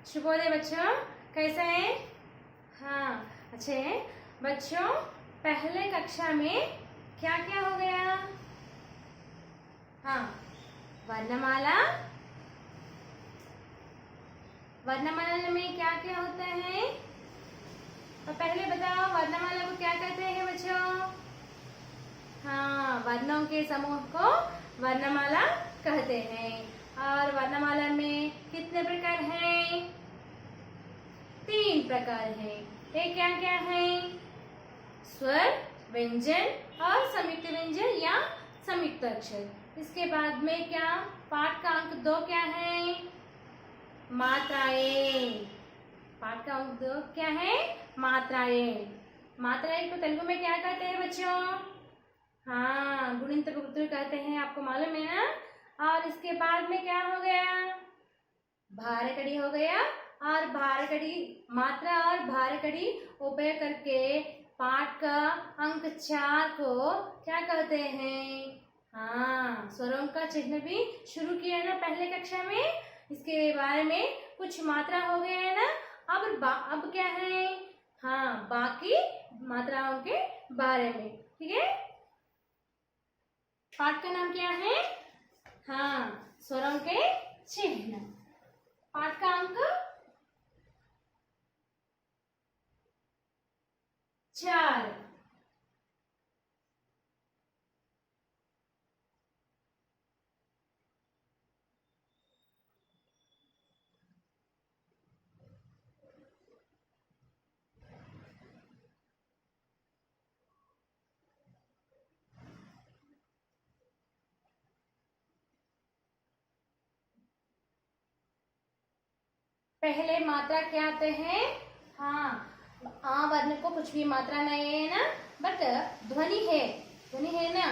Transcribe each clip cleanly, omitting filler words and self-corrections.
शुभोदय बच्चों, कैसे हैं? हाँ, अच्छे हैं बच्चों। पहले कक्षा में क्या क्या हो गया? हाँ, वर्णमाला। वर्णमाला में क्या क्या होता है? तो पहले बताओ, वर्णमाला को क्या कहते हैं बच्चों? हाँ, वर्णों के समूह को वर्णमाला कहते हैं। और वर्णमाला में कितने प्रकार हैं? 3 प्रकार हैं। ये क्या क्या है? स्वर, व्यंजन और संयुक्त व्यंजन या संयुक्त अक्षर। इसके बाद में क्या? पाठ का अंक 2 क्या है? मात्राएं। पाठ का अंक 2 क्या है? मात्राएं। मात्राएं को तेलुगु में क्या कहते हैं बच्चों? हाँ, गुणित गुरुत्व कहते हैं, आपको मालूम है ना। और इसके बाद में क्या हो गया? भारकड़ी हो गया। और भारकड़ी मात्रा और भारकड़ी उपयोग करके पाठ का अंक 4 को क्या कहते हैं? हाँ, स्वरों का चिन्ह भी शुरू किया ना पहले कक्षा में। इसके बारे में कुछ मात्रा हो गया है ना। अब क्या है? हाँ, बाकी मात्राओं के बारे में। ठीक है, पाठ का नाम क्या है? हाँ, स्वरों के चिन्ह। पाठ का अंक 4। पहले मात्रा क्या आते हैं? हाँ, आ वर्ण को कुछ भी मात्रा नहीं है ना, बट ध्वनि है ना।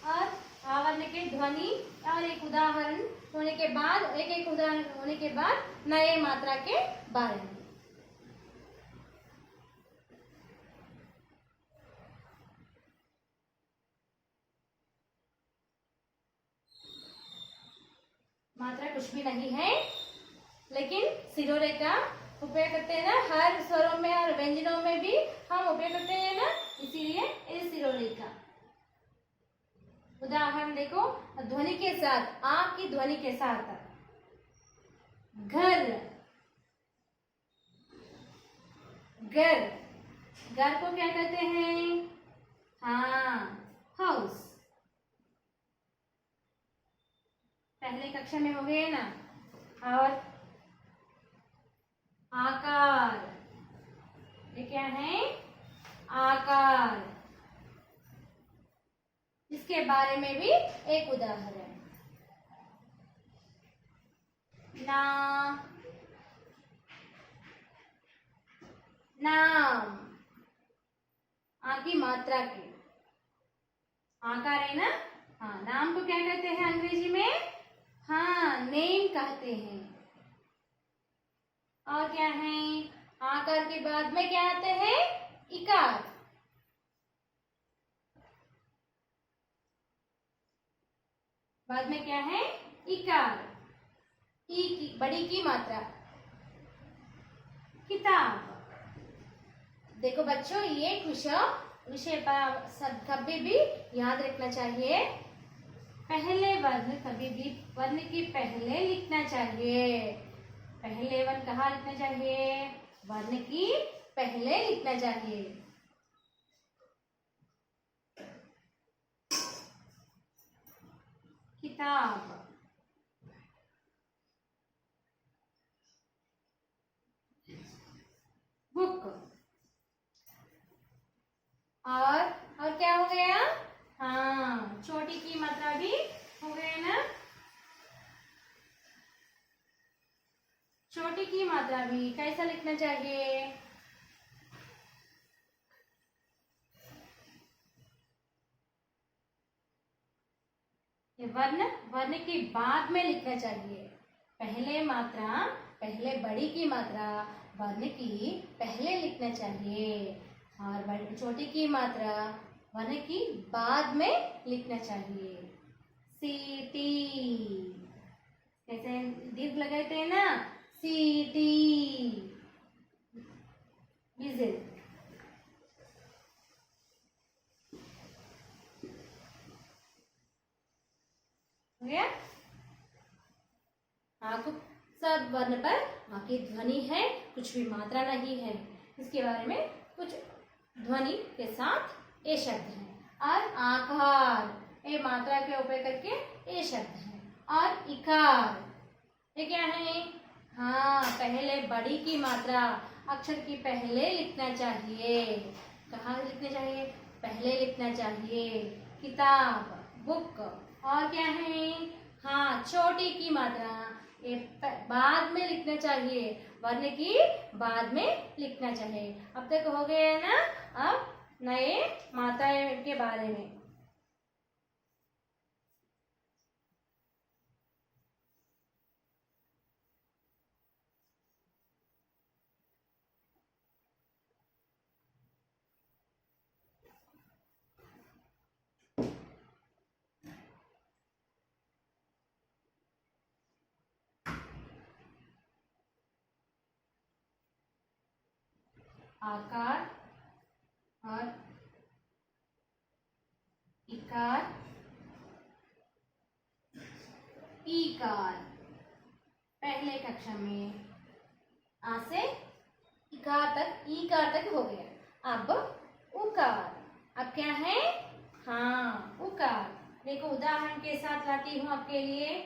और आ वर्ण के ध्वनि और एक उदाहरण होने के बाद, एक उदाहरण होने के बाद नए मात्रा के बारे में। मात्रा कुछ भी नहीं है, लेकिन सिरोरे का उपयोग करते हैं ना, हर स्वरों में और व्यंजनों में भी हम उपयोग करते हैं ना, इसीलिए इस सिरोरे का। उदाहरण देखो, ध्वनि के साथ, आ की ध्वनि के साथ। घर, घर, घर को क्या कहते हैं? हाँ, हाउस। पहले कक्षा में हो गए ना। और आकार, ये क्या है? आकार। इसके बारे में भी एक उदाहरण। नाम, आ की मात्रा के आकार है ना। हाँ, नाम को क्या कहते हैं अंग्रेजी में? हाँ, नेम कहते हैं। और क्या है? आकार के बाद में क्या आते हैं? इकार। बाद में क्या है? इकार। ई की बड़ी की मात्रा। किताब। देखो बच्चों, ये विषय कभी भी याद रखना चाहिए। पहले वर्ण कभी भी वर्ण की पहले लिखना चाहिए। पहले वर्ण कहाँ लिखना चाहिए? वर्ण की पहले लिखना चाहिए। किताब, बुक। और क्या हो गया? हाँ, छोटी की मात्रा भी हो गया ना। छोटी की मात्रा भी कैसा लिखना चाहिए? वर्ण के बाद में लिखना चाहिए। पहले मात्रा, पहले बड़ी की मात्रा वर्ण की पहले लिखना चाहिए, और छोटी की मात्रा वर्ण की बाद में लिखना चाहिए। सीटी, कैसे दीर्घ लगाते हैं ना, सीटी, विजिल। हो गया? सब वर्ण पर की ध्वनि है, कुछ भी मात्रा नहीं है। इसके बारे में कुछ ध्वनि के साथ ए शब्द है। और आकार ए मात्रा के ऊपर करके ए शब्द है। और इकार ये क्या है? हाँ, पहले बड़ी की मात्रा अक्षर की पहले लिखना चाहिए। कहाँ लिखना चाहिए? पहले लिखना चाहिए। किताब, बुक। और क्या है? हाँ, छोटी की मात्रा ये बाद में लिखना चाहिए, वर्ण की बाद में लिखना चाहिए। अब तक हो गया है ना? अब नए मात्राएं के बारे में। आकार और इकार, ईकार। पहले कक्षा में आ से इकार तक, ईकार तक हो गया। अब उकार। अब क्या है? हाँ, उकार। देखो उदाहरण के साथ लाती हूँ आपके लिए।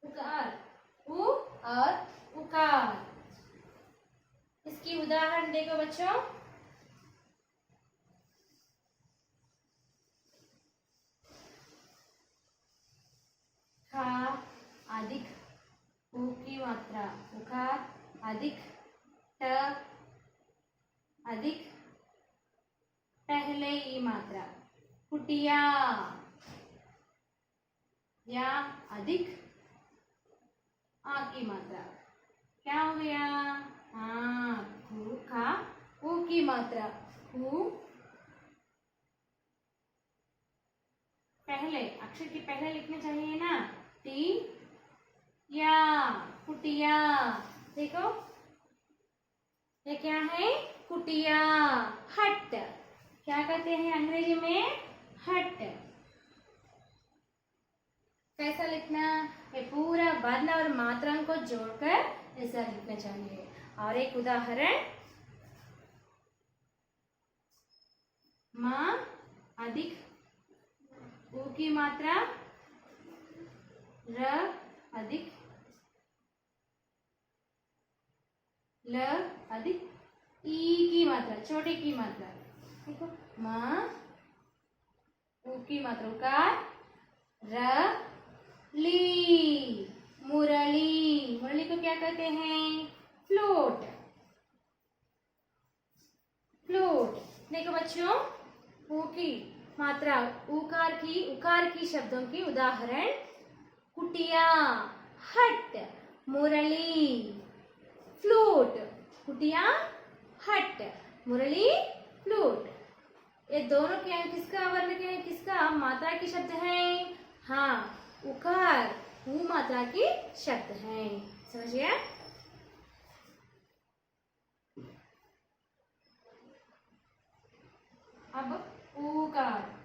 उकार, उ और उकार। इसकी उदाहरण देखो बच्चों। खा अधिक उ की मात्रा उकार, अधिक ट अधिक पहले ई मात्रा कुटिया, या अधिक आ की मात्रा। क्या हो गया? हाँ, खू खा ऊ की मात्रा खू। पहले अक्षर की पहले लिखने चाहिए ना? टी या, कुटिया। देखो ये क्या है? कुटिया, हट। क्या कहते हैं अंग्रेजी में? हट। कैसा लिखना? ये पूरा वर्ण और मात्रा को जोड़कर ऐसा लिखना चाहिए। और एक उदाहरण, माँ अधिक ऊ की मात्रा, र अधिक ल अधिक ई की मात्रा, छोटे की मात्रा। देखो माँ ऊ की मात्रा उकार, र ली, मुरली। मुरली को क्या कहते हैं? फ्लूट। फ्लूट। देखो बच्चों, ऊ की मात्रा, उकार की शब्दों की उदाहरण कुटिया, हट, मुरली, फ्लूट। कुटिया, हट, मुरली, फ्लूट। ये दोनों क्या है? किसका वर्ण क्या है? किसका मात्रा की शब्द है? हाँ, उकार ऊ मात्रा की शब्द है। समझ गया? अब ऊकार।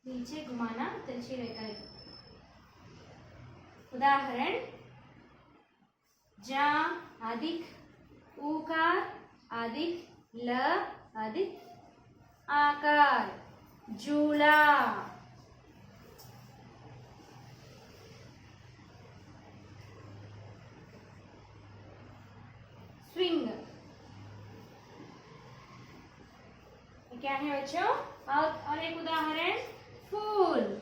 नीचे घुमाना, तिरछी रेखा। उदाहरण, जा अधिक ऊकार अधिक ल अधिक आकार, झूला। स्विंग। क्या है बच्चों? और एक उदाहरण, फूल।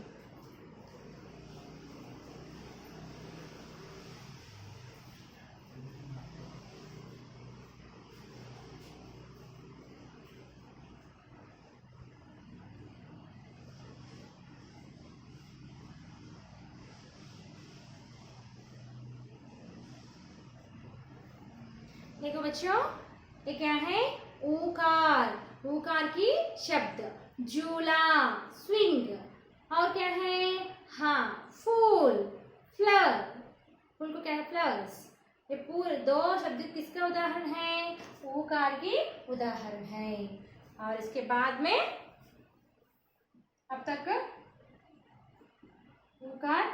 देखो बच्चों, ये क्या है? ऊकार। ऊकार की शब्द झूला स्विंग। और क्या है, हाँ फूल फ्लावर, फूल को क्या है फ्लावर्स। ये पूरे दो शब्द किसका उदाहरण है, ऊकार की उदाहरण है। और इसके बाद में अब तक ऊकार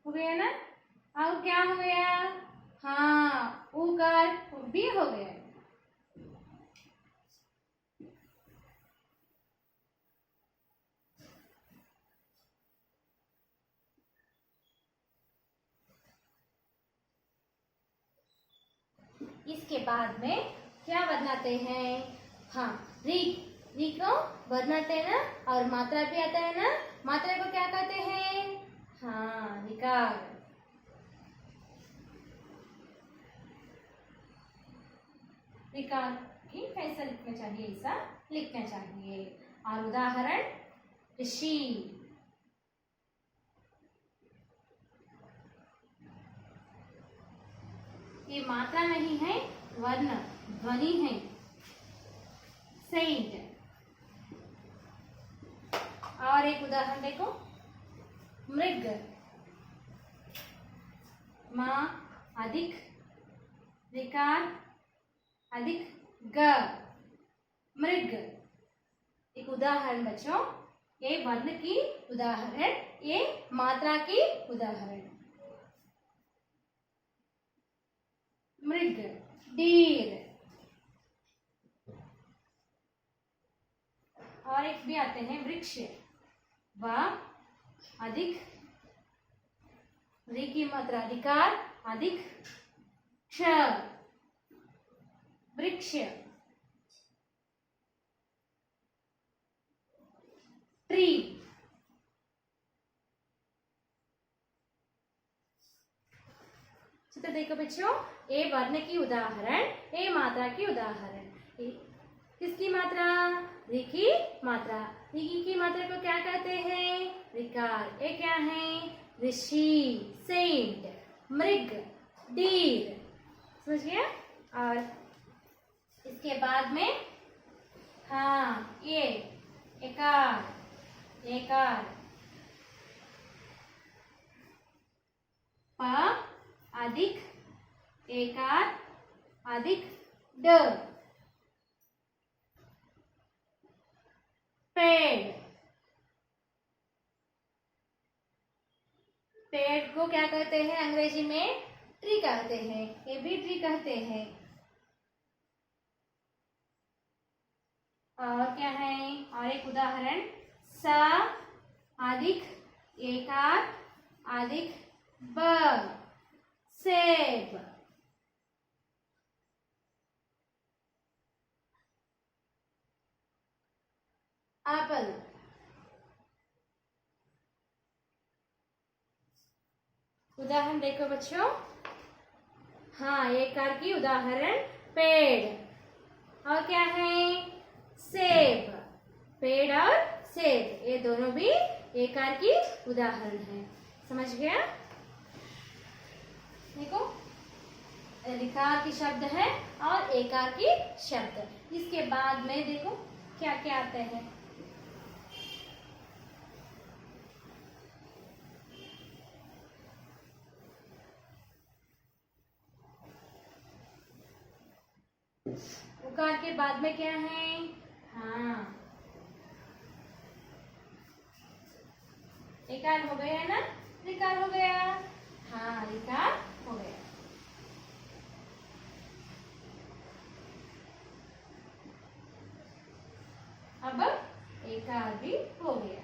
हो गया ना, अब क्या हो गया, हाँ ऊकार भी हो गया। इसके बाद में क्या बनाते हैं, हाँ री, री को बनाते हैं ना, और मात्रा भी आता है ना, मात्रा को क्या कहते हैं, हाँ रिकार। रिकार की कैसा लिखना चाहिए, ऐसा लिखना चाहिए। और उदाहरण ऋषि, ये मात्रा नहीं है, वर्ण ध्वनि है। सेंट, और एक उदाहरण देखो मृग, माँ अधिक रिकार अधिक ग, मृग। एक उदाहरण बच्चों, ये वर्ण की उदाहरण, ये मात्रा की उदाहरण। मृग डीर, और एक भी आते हैं वृक्ष, व अधिक री की मात्रा अधिकार अधिक क्ष, वृक्ष। ट्री, चित्र देखो बच्चों, ए वर्ण की उदाहरण, ए मात्रा की उदाहरण। किसकी मात्रा, री की मात्रा। री की मात्रा को क्या कहते हैं, रिकार। ये क्या है, ऋषि सेंट, मृग डीर, समझ गया। और इसके बाद में हाँ ये एकार, एकार प अधिक एकार अधिक ड, पेड़। पेड़ को क्या कहते हैं अंग्रेजी में, ट्री कहते हैं, ये भी ट्री कहते हैं। और क्या है, और एक उदाहरण स अधिक एकार अधिक ब, सेब। एप्पल, उदाहरण देखो बच्चों, हाँ एकार की उदाहरण पेड़, और क्या है सेब। पेड़ और सेब ये दोनों भी एकार की उदाहरण है, समझ गया। देखो रिकार की शब्द है और एकार की शब्द। इसके बाद में देखो क्या क्या आते हैं, उकार के बाद में क्या है, हाँ एकार हो गया है ना, रिकार हो गया, हाँ रिकार हो गया। अब एकार भी हो गया।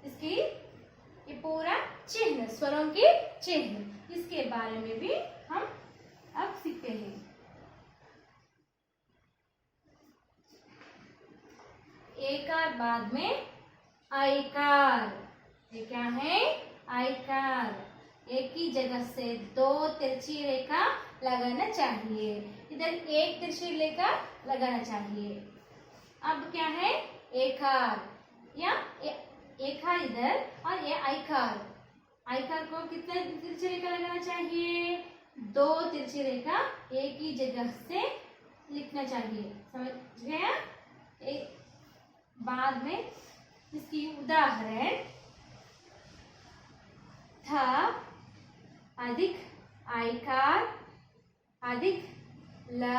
इसकी ये पूरा चिन्ह, स्वरों के चिन्ह, इसके बारे में भी हम अब सीखते हैं। एकार बाद में आयकार, ये क्या है आयकार। एक ही जगह से दो तिरछी रेखा लगाना चाहिए, इधर एक तिरछी रेखा लगाना चाहिए। अब क्या है एकार, या एकार इधर और ये आयकार। आयकार को कितने तिरछी रेखा लगाना चाहिए, दो तिरछी रेखा एक ही जगह से लिखना चाहिए, समझ गया। बाद में इसकी उदाहरण था अधिक आयकार अधिक ल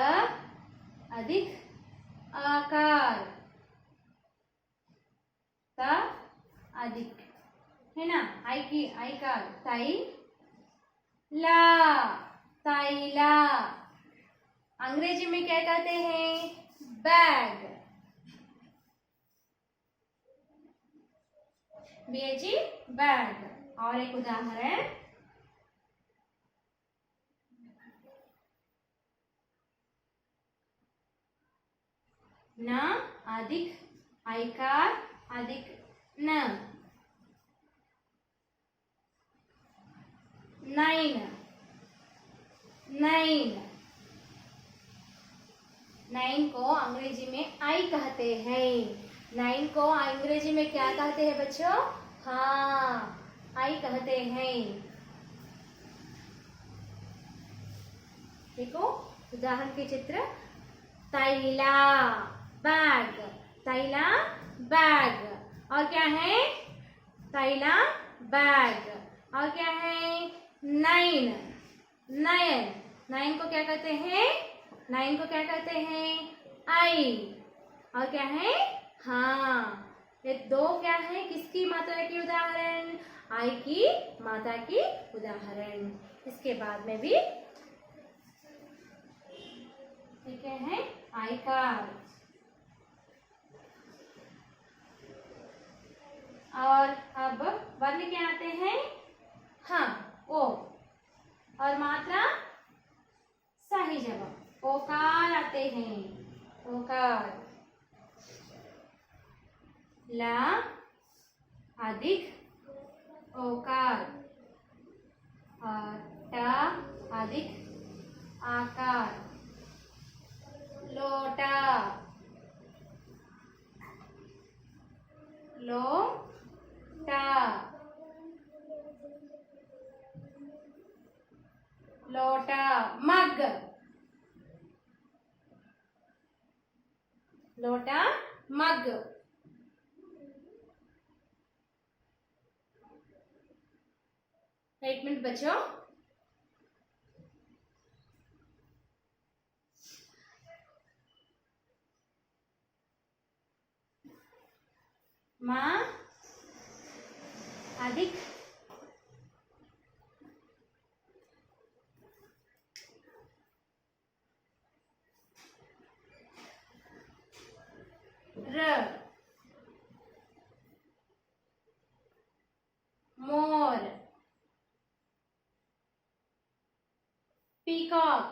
अधिक आकार त अधिक है ना। आई की आयकार ताई ला ताइला। अंग्रेजी में क्या कहते हैं? बैग। बेजी बैग। और एक उदाहरण न अधिक आयकार अधिक न नाइन नाइन। नाइन को अंग्रेजी में आई कहते हैं। नाइन को अंग्रेजी में क्या कहते हैं बच्चों? हाँ, आई कहते हैं। देखो उदाहरण के चित्र। तैला बैग तैला बैग। और क्या है? तैला बैग। और क्या है? Nine nine. नाइन को क्या कहते हैं? नाइन को क्या कहते हैं? आई। और क्या है? हाँ, ये दो क्या है? किसकी मात्रा की उदाहरण? आई की मात्रा की उदाहरण। इसके बाद में भी क्या है? आयकार। और अब वर्ण क्या आते हैं? हाँ, ओ। और मात्रा सही जवाब ओकार आते हैं। ओकार। ला अधिक ओकार और टा अधिक आकार। लोटा लोटा लोटा। मग लोटा मग। एक मिनट बच्चों। माँ अधिक र मोर पीकॉक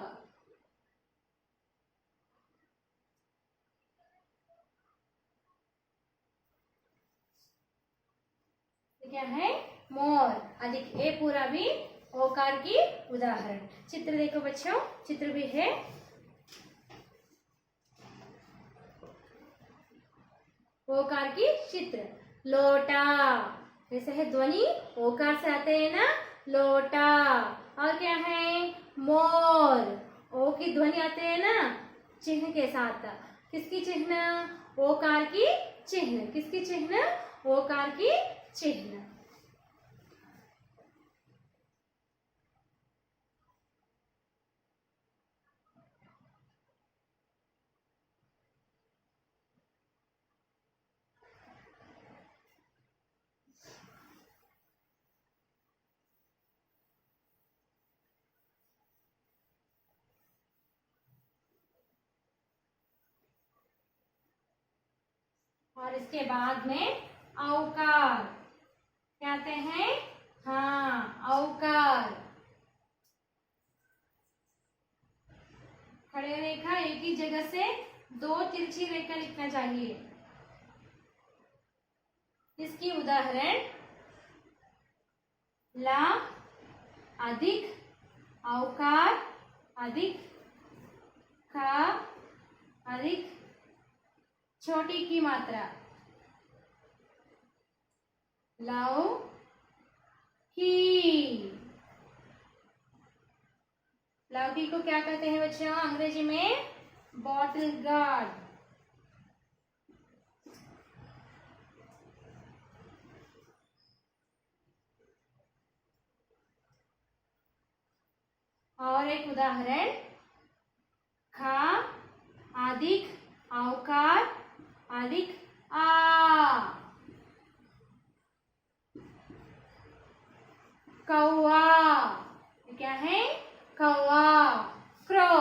क्या है? मोर अधिक ए पूरा भी ओकार की उदाहरण। चित्र देखो बच्चों, चित्र भी है। ओकार की चित्र। लोटा जैसे है ध्वनि ओकार से आते हैं ना, लोटा। और क्या है? मोर ओ की ध्वनि आते हैं ना चिन्ह के साथ। किसकी चिन्ह? ओकार की चिन्ह। किसकी चिन्ह? ओकार की चिन्ह। और इसके बाद में औकार कहते हैं। हाँ, औकार। खड़े रेखा एक ही जगह से दो तिरछी रेखा लिखना चाहिए। इसकी उदाहरण ला अधिक औकार अधिक का अधिक छोटी की मात्रा लाओ की। लौकी को क्या कहते हैं बच्चों? अंग्रेजी में बॉटल गार्ड। और एक उदाहरण, खा अधिक औकार अधिक आ, कौवा, ये क्या है? कौवा, क्रो।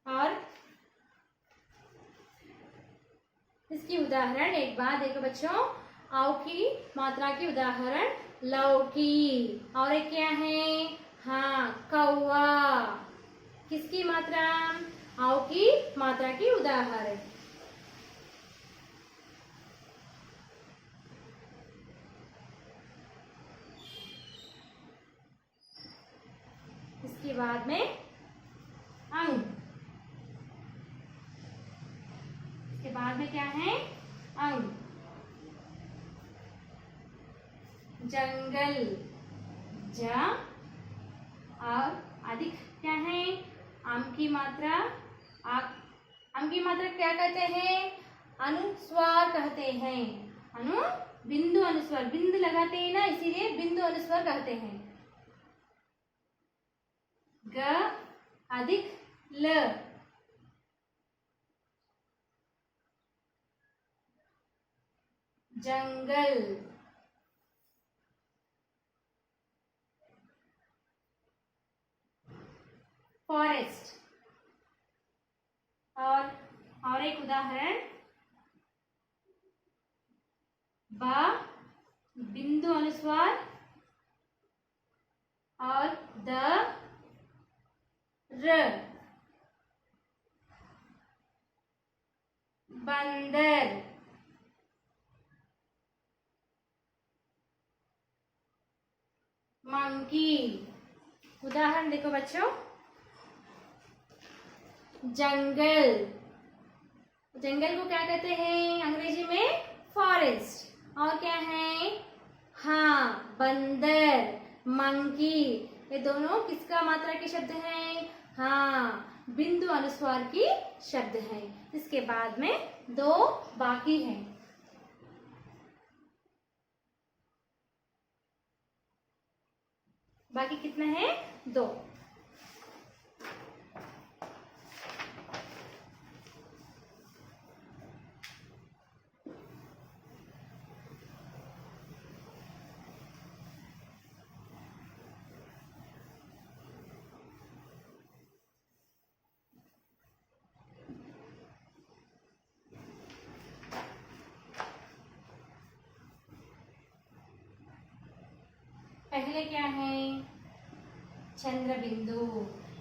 और इसकी उदाहरण एक बार देखो बच्चों, आव की मात्रा की उदाहरण लौकी, और एक क्या है? हाँ, कौवा। किसकी मात्रा? आव की मात्रा की उदाहरण। इसके बाद में अंग, इसके बाद में क्या है? अंग, जंगल, जा, और अधिक क्या है? आम की मात्रा, आम की मात्रा क्या कहते हैं? अनुस्वार कहते हैं। अनु बिंदु अनुस्वार, बिंदु लगाते हैं ना, इसीलिए बिंदु अनुस्वार कहते हैं। ग अधिक ल, जंगल, फॉरेस्ट। और एक उदाहरण, बा बिंदु अनुस्वार और द र, बंदर, मंकी। उदाहरण देखो बच्चों, जंगल, जंगल को क्या कहते हैं अंग्रेजी में? फॉरेस्ट। और क्या है? हाँ, बंदर, मंकी। ये दोनों किसका मात्रा के शब्द हैं? हाँ, बिंदु अनुस्वार की शब्द हैं। इसके बाद में दो बाकी हैं। बाकी कितने हैं? दो। पहले क्या है? चंद्र बिंदु।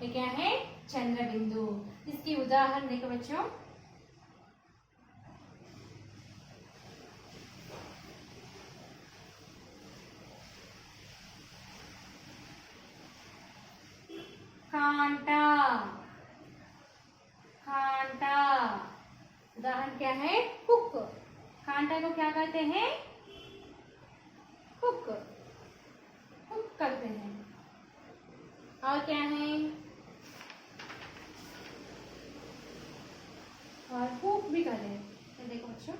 ये क्या है? चंद्र बिंदु। इसकी उदाहरण देखो बच्चों, कांटा, कांटा। उदाहरण क्या है? हुक। कांटा को क्या कहते हैं? हुक, हुक करते हैं। और क्या है? और हुक भी कहते हैं। तो देखो बच्चों,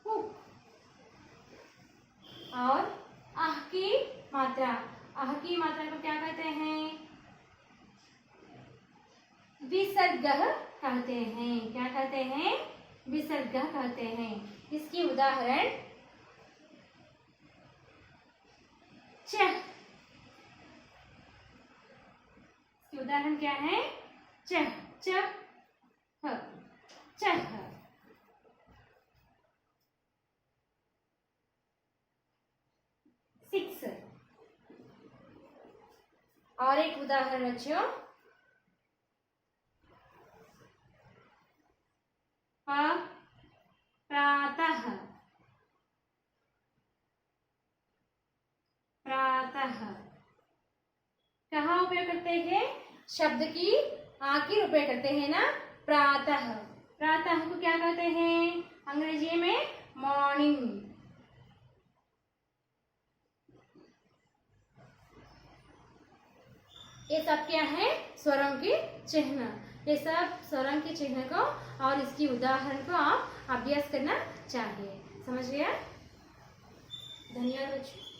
हुक। और आह की मात्रा, आह की मात्रा को क्या कहते हैं? विसर्ग कहते हैं। क्या कहते हैं? विसर्ग कहते हैं। इसकी उदाहरण, चह। उदाहरण क्या है? चह, चह, चह। सिक्स। और एक उदाहरण बच्चों, प्रातः, प्रातः। कहाँ उपयोग करते हैं? शब्द की आखिर उपयोग करते हैं ना, प्रातः। प्रातः को क्या कहते हैं अंग्रेजी में? मॉर्निंग। ये सब क्या है? स्वरों के चिन्ह। ये सब स्वरों के चिन्ह को और इसकी उदाहरण को आप अभ्यास करना चाहिए। समझ गया? धन्यवाद बच्चों।